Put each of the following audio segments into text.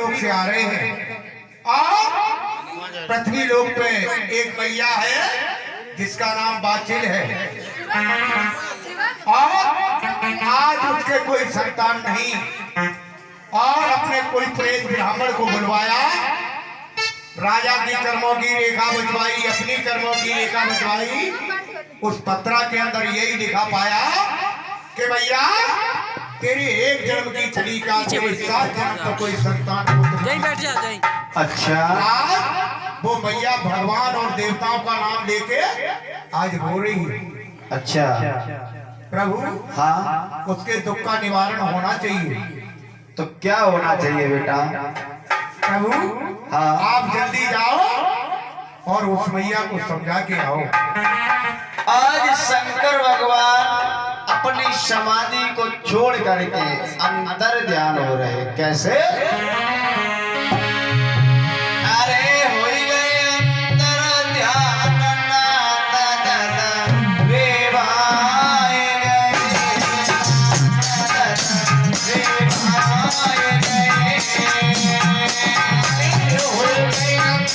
लोक से आ रहे हैं और पृथ्वी लोक पे एक मैया है जिसका नाम बाचिल है और आज उसके कोई संतान नहीं और अपने कुल प्रेत ब्राह्मण को बुलवाया। राजा की कर्मों की रेखा बचवाई, अपनी कर्मों की रेखा बचवाई। उस पत्रा के अंदर यही लिखा पाया कि भैया तेरी एक जन्म की छड़ी का तेरे 7 जन्म तो कोई संतान पुत्र बैठ जा। अच्छा, आज वो मैया भगवान और देवताओं का नाम लेके आज रो रही है। अच्छा प्रभु, हाँ, उसके दुख का निवारण होना चाहिए। तो क्या होना चाहिए बेटा? प्रभु, हाँ, आप जल्दी जाओ और उस मैया को समझा के आओ। आज शंकर भगवान अपनी समाधि को छोड़ करके अंतर ध्यान हो रहे। कैसे? अरे हो गए अंतर ध्यान, वे भाए गए, वे भाए गए, हो गए अंतर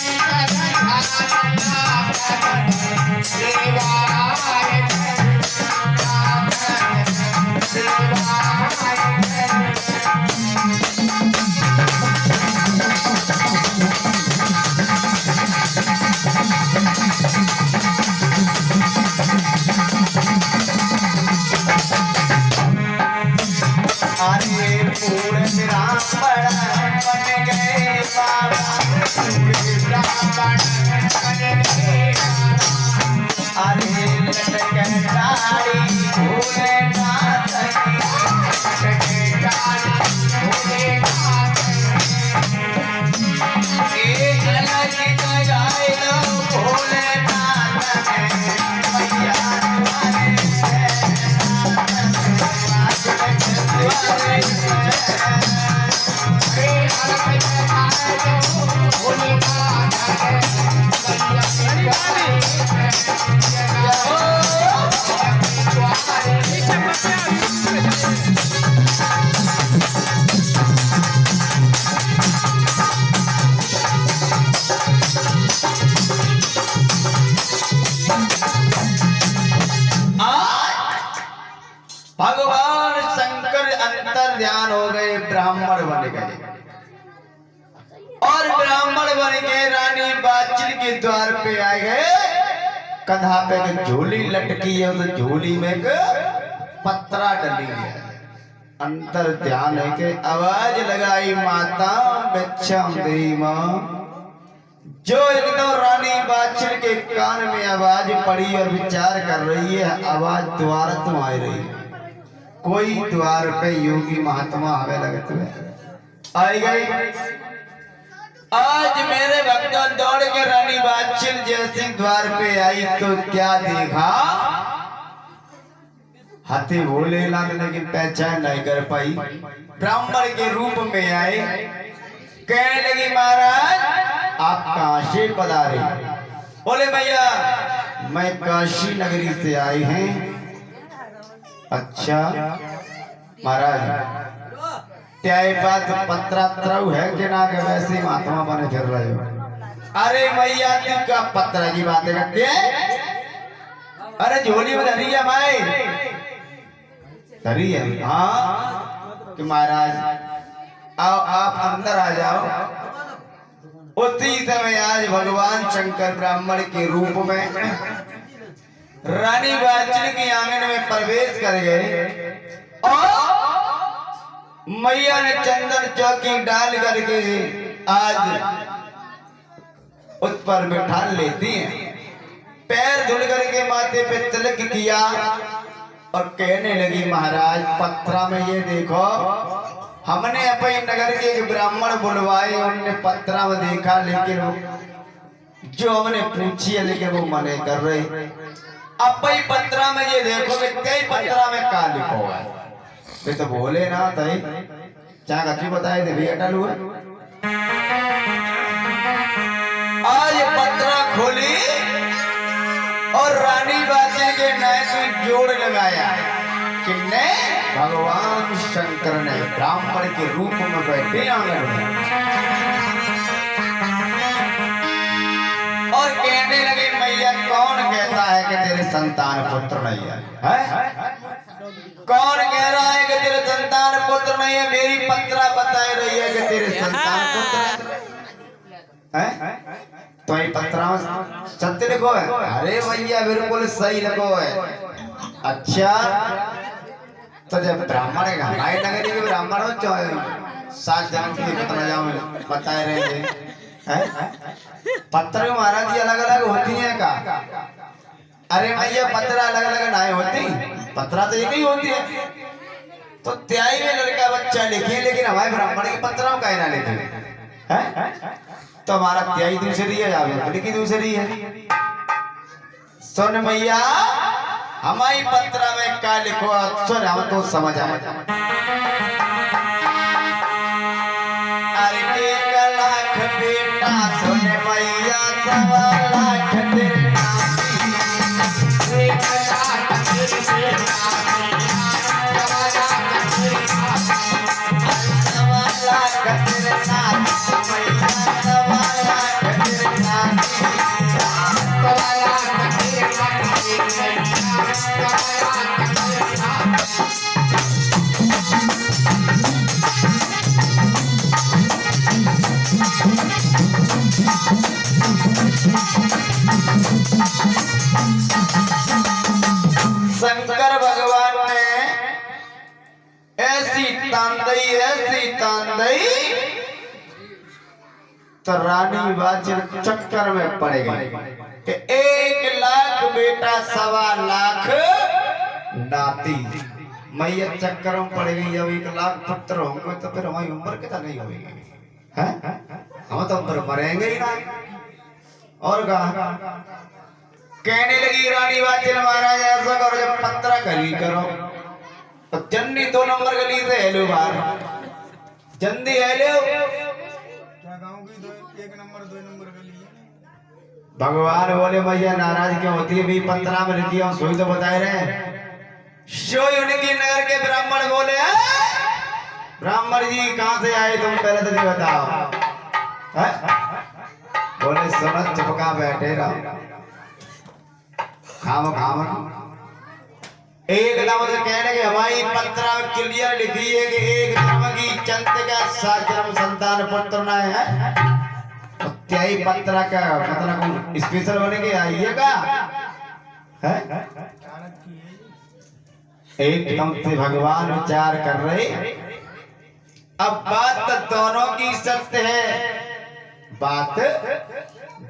भगवान शंकर अंतर ध्यान हो गए, ब्राह्मण बन गए और ब्राह्मण बन के रानी बाचिल के द्वार पे आ गए। कंधा पे एक झोली लटकी है, उस झोली में एक पत्रा डली है। अंतर ध्यान है के आवाज लगाई, माता बच्चा देई मां। जो एकदम रानी बाचिल के कान में आवाज पड़ी और विचार कर रही है, आवाज द्वार तुम आ रही है। कोई द्वार पे योगी महात्मा आवे लगते हुए आई गई। आज मेरे भक्तों दौड़ के रानी बाचिल जैसे द्वार पे आई तो क्या देखा? हाथी बोले लाल, लेकिन पहचान नहीं कर पाई। ब्राह्मण के रूप में आए, कहने लगी महाराज आप कहां से पधारे? बोले भैया मैं काशी नगरी से आई हैं। अच्छा महाराज, क्या ये बात पत्रा त्रव है कि ना के वैसे महात्मा बने फिर रहे हो? अरे मैया का पत्रा की बातें करती है। अरे झोली में धरी है भाई, धरी है। हाँ कि महाराज आओ, आप अंदर आ जाओ। उसी समय आज भगवान शंकर ब्राह्मण के रूप में रानी बाचिल के आंगन में प्रवेश कर गए और मैया ने चंदन चौकी डाल करके आज उस पर बिठा लेती हैं। पैर धुल करके माथे पे तिलक किया और कहने लगी महाराज पत्रा में ये देखो, हमने अपने नगर के एक ब्राह्मण बुलवाए, उनने पत्रा में देखा लेकिन जो हमने पूछी है लेकिन वो मने कर रहे। अब भाई पत्रा में ये देखो कि कई पत्रा में क्या लिखो है? वे तो बोले ना तई क्या कथी बताए थे भैया डालू है। आज पत्रा खोली और रानी बाचिल के नए तो जोड़ लगाया कि भगवान शंकर ने ब्राह्मण के रूप में बैठे आंगन में संतान पुत्र नहीं है? कौन कह रहा है कि तेरे संतान पुत्र नहीं है? मेरी पत्रा बताए रही है कि तेरे संतान पुत्र है? तो ये पत्रा में सत्य लिखो है? अरे भैया बिल्कुल सही लिखो है। अच्छा तो जब ब्राह्मण है हमारे नगरी के ब्राह्मण हो चाहे 7 जन्म की कितना जाओ बताए रहे हैं? पत्र महाराज जी अलग अलग होती हैं का? अरे भैया पत्र अलग अलग नहीं होती, पत्रा तो एक ही होती है। तो त्याई में लड़का बच्चा लिखे लेकिन हमारे ब्राह्मण की पत्रा का ना लिखे है? तो हमारा त्याई दूसरी है या लड़की की दूसरी है। सुन भैया हमारी पत्रा में क्या लिखो सुन हम तो समझ आए। अरे 1 लाख बेटा सुन भैया 1.25 लाख तेरे नाती। 1 लाख तेरे बेटा 1.25 लाख तेरे नाती भैया 1.25 लाख तेरे नाती। 1.25 लाख तेरे नाती शंकर भगवान ने ऐसी तांदई तो रानी वाजिर चक्कर में पड़ गई कि 1 लाख बेटा 1.25 लाख नाती। मैया चक्कर में पड़ गई। जब 1 लाख पुत्र होंगे तो फिर हमारी उम्र कितना नहीं होगी है? हम तो उम्र मरेंगे ही ना। और कहा कहने लगी रानी वाजिर महाराज ऐसा करो जब पत्रा गली करो तो जन्नी 2 नंबर गली से हेलो बाहर जल्दी हेलो क्या गाँव की 1 नंबर 2 नंबर गली है। भगवान बोले भैया नाराज क्यों होती है? भी पत्रा में लिखी हम सोई तो बताए रहे। सोई उनके नगर के ब्राह्मण बोले ब्राह्मण जी कहाँ से आए तुम पहले तो नहीं बताओ है? बोले सुनो चुपका बैठे रहो खाम खाम। एकदम से कहने के हमारी पत्रा में क्लियर लिखी है कि 1 जन्म की चंद्रिका 7 जन्म संतान पुत्र न है। तो क्या ही पत्रा का मतलब स्पेशल बने के आइएगा है? एकदम से भगवान विचार कर रहे। अब बात दोनों की सत्य है, बात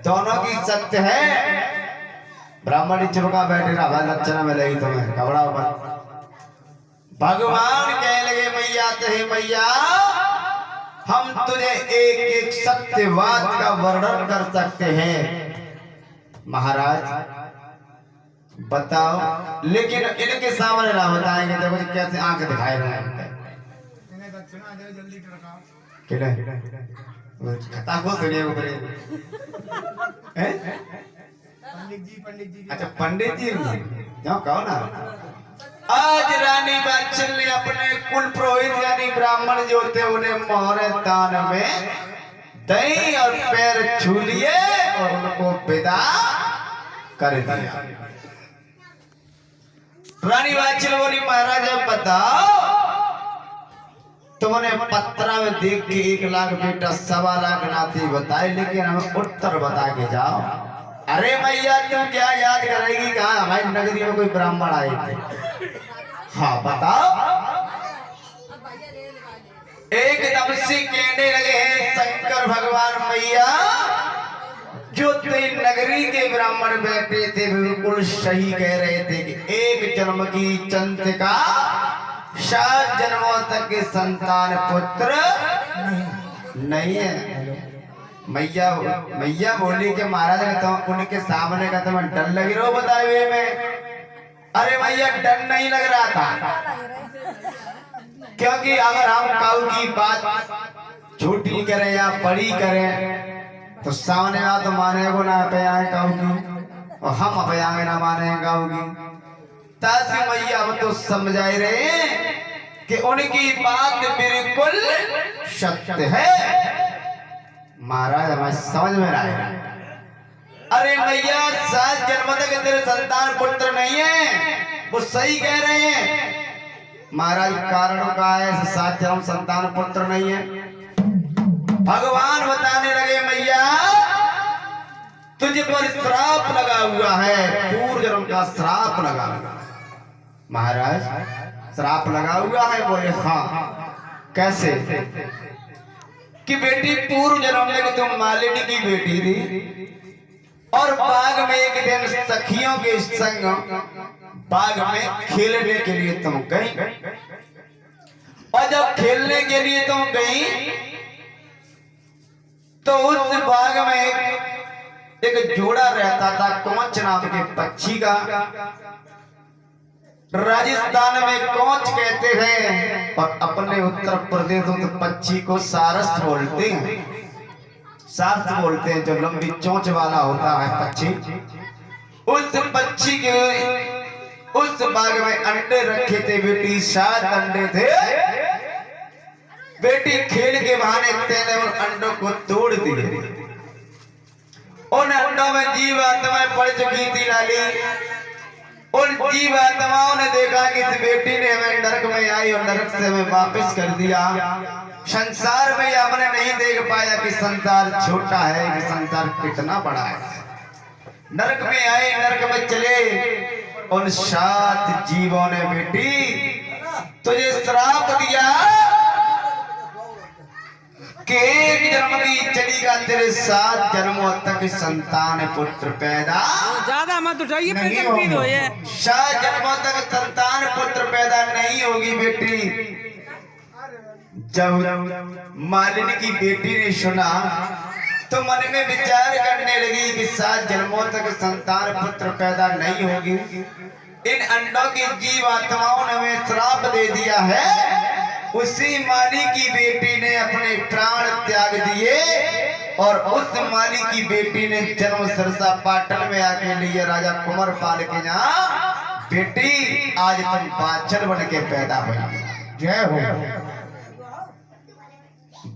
दोनों की सत्य है। ब्राह्मण चिपका बैठे रहा लक्षण में लगी तुम्हें घबरा मत। भगवान कह लगे मैया ते मैया हम तुझे एक एक सत्यवाद का वर्णन कर सकते हैं महाराज बताओ, लेकिन इनके सामने ना बताएंगे। देखो कैसे आंख दिखाए रहे हैं। जल्दी खता को सुनिए ऊपर पंडित जी अच्छा पंडित जी जाओ कहो ना। आज रानी बादशाह ने अपने कुल पुरोहित यानी ब्राह्मण जो थे उन्हें मोहरे दान में दही और पैर छू लिए और उनको विदा कर दिया। रानी बादशाह बोली महाराज अब बताओ तुमने पत्रा में देख के 1 लाख बेटा 1.25 लाख नाती बताए, लेकिन हमें उत्तर बता के जाओ। अरे भैया तू क्या याद करेगी कहा हमारी नगरी में कोई ब्राह्मण आए थे? हाँ बताओ। एकदम से कहने लगे हैं शंकर भगवान मैया जो तेरी नगरी के ब्राह्मण बैठे थे बिल्कुल सही कह रहे थे कि 1 जन्म की चंद्रिका 7 जन्मों तक के संतान पुत्र नहीं है। मैया बोली कि महाराज ने तो उनके सामने का तुम्हें डर लग रहा हो बताए हुए में? अरे भैया डर नहीं लग रहा था, क्योंकि अगर हम काऊ की बात छोटी करें या बड़ी करें तो सामने आ तो माने को ना पे आए काऊ की और हम पे आगे ना माने काऊ की। ताकि मैया अब तो समझाए रहे कि उनकी बात बिल्कुल सत्य है। महाराज हमें समझ में आया अरे मैया 7 जन्म तक तेरे संतान पुत्र नहीं है, वो सही कह रहे हैं। महाराज कारण का है 7 जन्म संतान पुत्र नहीं है। भगवान बताने लगे मैया तुझे पर श्राप लगा हुआ है, पूर्व जन्म का श्राप लगा हुआ। महाराज श्राप लगा हुआ है? बोले हाँ। कैसे? कि बेटी पूर्व जन्म में तुम मालिनी की बेटी थी और बाग में एक दिन सखियों के संग बाग में खेलने के लिए तुम गई, और जब खेलने के लिए तुम गई तो उस बाग में एक जोड़ा रहता था कोंच नाम के पक्षी का। राजस्थान में कोंच कहते हैं और अपने उत्तर प्रदेश में तो पक्षी को सारस बोलते हैं। सारस बोलते हैं जो लंबी चोंच वाला होता है पक्षी। उस पक्षी के उस बाग में अंडे रखे थे बेटी, 7 अंडे थे। बेटी खेल के बहाने तेने उन अंडों को तोड़ दिए। उन अंडों में जीव आत्माएं पड़ चुकी थी लाली। उन जीव आत्माओं ने देखा कि इस बेटी ने हमें नरक में आई और नरक से हमें वापस कर दिया। संसार में हमने नहीं देख पाया कि संसार छोटा है कि संसार कितना बड़ा है। नरक में आए, नरक में चले। उन 7 जीवों ने बेटी तुझे श्राप दिया कि एक जन्म की चलेगा तेरे 7 जन्मों तक संतान पुत्र पैदा ज्यादा मत उठाइए, 7 जन्मों तक संतान पुत्र पैदा नहीं होगी बेटी। जब मालिनी की बेटी ने सुना तो मन में विचार करने लगी कि 7 जन्मों तक संतान पुत्र पैदा नहीं होगी। इन अंडों की जीव आत्माओं ने हमें श्राप दे दिया है। उसी माली की बेटी ने अपने प्राण त्याग दिए और उस माली की बेटी ने जन्म सरसा पाटन में आके लिए राजा कुंवर पाल के यहाँ। बेटी आज तुम बाछड़ बन के पैदा हुई। जय हो।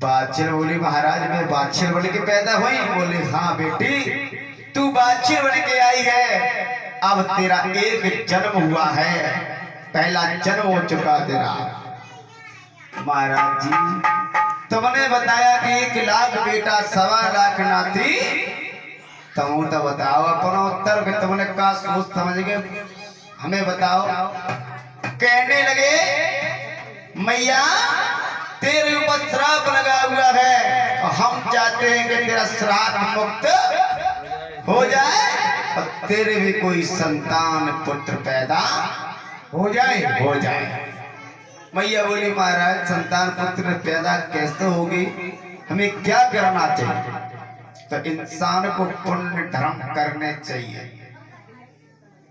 बाछड़ बोली महाराज मैं बाछड़ बन के पैदा हुई? बोले हाँ बेटी तू बाछड़ बन के आई है। अब तेरा एक जन्म हुआ है, पहला जन्म हो चुका तेरा। महाराज जी तुमने बताया कि 1 लाख बेटा 1.25 लाख नाती, तुम तो बताओ अपना उत्तर कि तुमने का सोच समझ के हमें बताओ। कहने लगे मैया तेरे ऊपर श्राप लगा हुआ है और हम चाहते हैं कि तेरा श्राप मुक्त हो जाए और तेरे भी कोई संतान पुत्र पैदा हो जाए। मैया बोली महाराज संतान पुत्र पैदा कैसे होगी, हमें क्या करना चाहिए? तो इंसान को पुण्य धर्म करने चाहिए।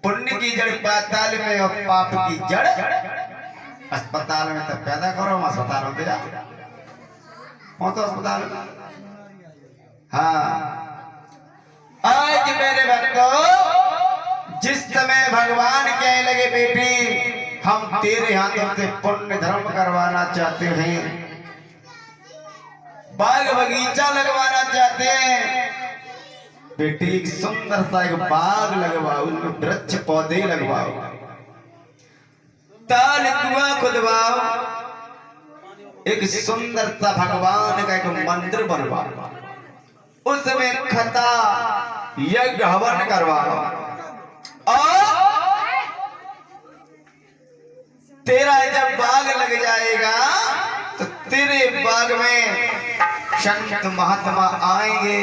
पुण्य की जड़ पाताल में और पाप की जड़ अस्पताल में। तो पैदा करो अस्पताल में जा तो अस्पताल। हाँ आज मेरे भक्तों जिस समय भगवान कहने लगे बेटी हम तेरे हाथों से पुण्य धर्म करवाना चाहते हैं, बाग बगीचा लगवाना चाहते हैं। बेटी एक सुंदर सा एक बाग लगवाओ, उनमें वृक्ष पौधे लगवाओ, ताल कुआं खुदवाओ, एक सुंदर सा भगवान का एक मंदिर बनवाओ, उसमें खता यज्ञ हवन करवाओ और तेरा जब बाग लग जाएगा तो तेरे बाग में संत महात्मा आएंगे,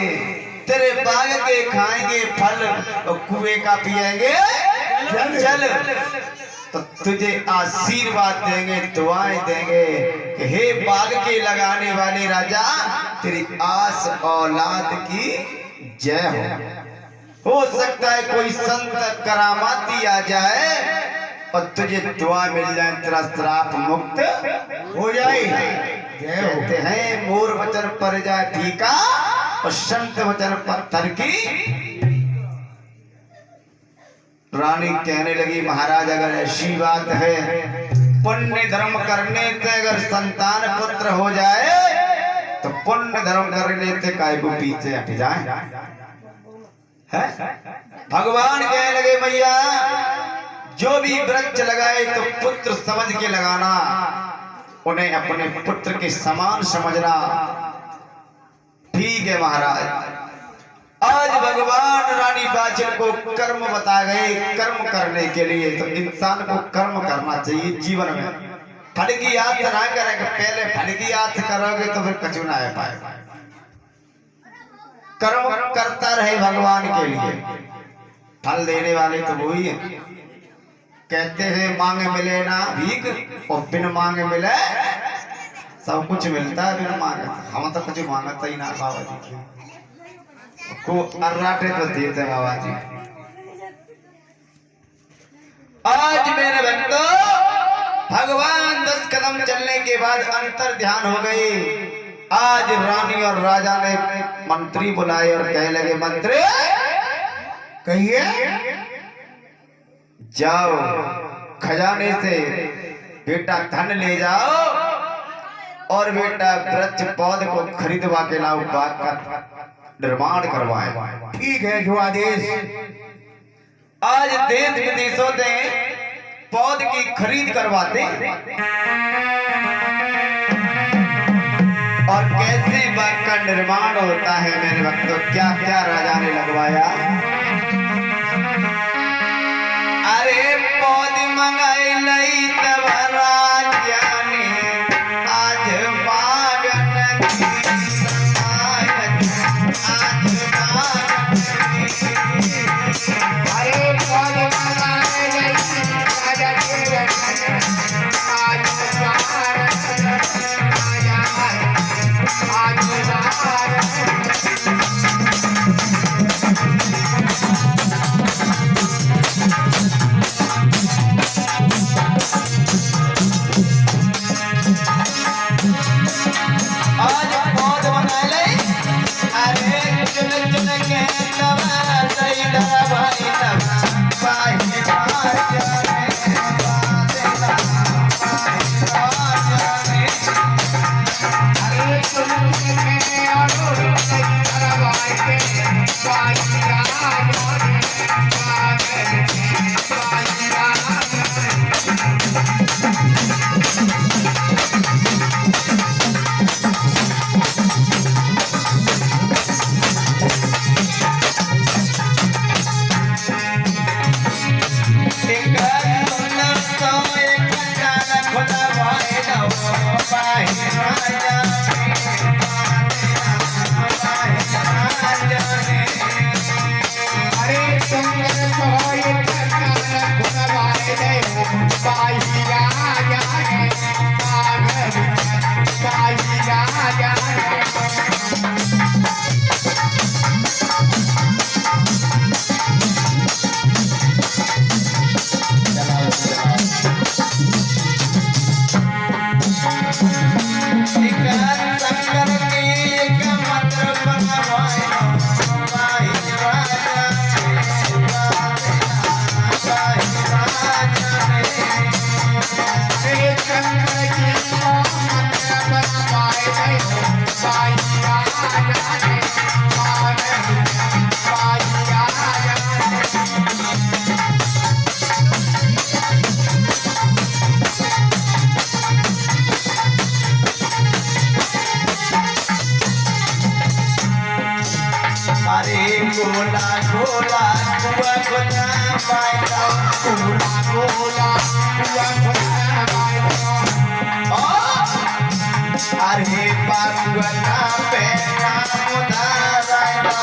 तेरे बाग के खाएंगे फल और कुएं का पिएंगे जल। तो तुझे आशीर्वाद देंगे, दुआएं देंगे कि हे बाग के लगाने वाले राजा तेरी आस औलाद की जय हो सकता है कोई संत करामाती आ जाए और तुझे दुआ मिल जाए, तेरा श्राप मुक्त हो जाए। कहते हैं मोर वचन पर जाए ठीका और संत वचन पत्थर की। रानी कहने लगी महाराज अगर ऐसी बात है पुण्य धर्म करने से अगर संतान पुत्र हो जाए तो पुण्य धर्म करने से काय को पीछे हट जाए। है? भगवान कहने लगे मैया जो भी वृक्ष लगाए तो पुत्र समझ के लगाना, उन्हें अपने पुत्र के समान समझना। ठीक है महाराज। आज भगवान रानी बाचल को कर्म बता गए, कर्म करने के लिए तो इंसान को कर्म करना चाहिए जीवन में। फल की याद ना करेंगे, पहले फल की याद करोगे तो फिर कछु ना आ पाएगा। कर्म करता रहे भगवान के लिए, फल देने वाले तो वही है। कहते हैं मांगे मिले ना भीख, और बिन मांगे मिले सब कुछ मिलता है बिन मांगे। हम तो कुछ मांगता ही ना बाबा जी को अर्राटे तो देते बाबा जी। आज मेरे बंदो भगवान 10 कदम चलने के बाद अंतर ध्यान हो गई। आज रानी और राजा ने मंत्री बुलाए और कहने लगे मंत्री कहिए जाओ खजाने से बेटा धन ले जाओ और बेटा वृक्ष पौध को खरीदवा के लाओ, बाग का निर्माण करवाए। ठीक है जो आदेश। आज देश विदेशों से पौध की खरीद करवाते और कैसे बाग का निर्माण होता है मेरे भक्तों, क्या क्या राजा ने लगवाया। अरे पौध मंगाई लई तब राजा ने आज बागन की समायत, आज बागन की। अरे पौध मंगाई लई राजा के आज गोला गोला कुआ गोला पाइलो, गोला गोला कुआ गोला पाइलो। अरे पागुआ पे नाम उधार आइलो,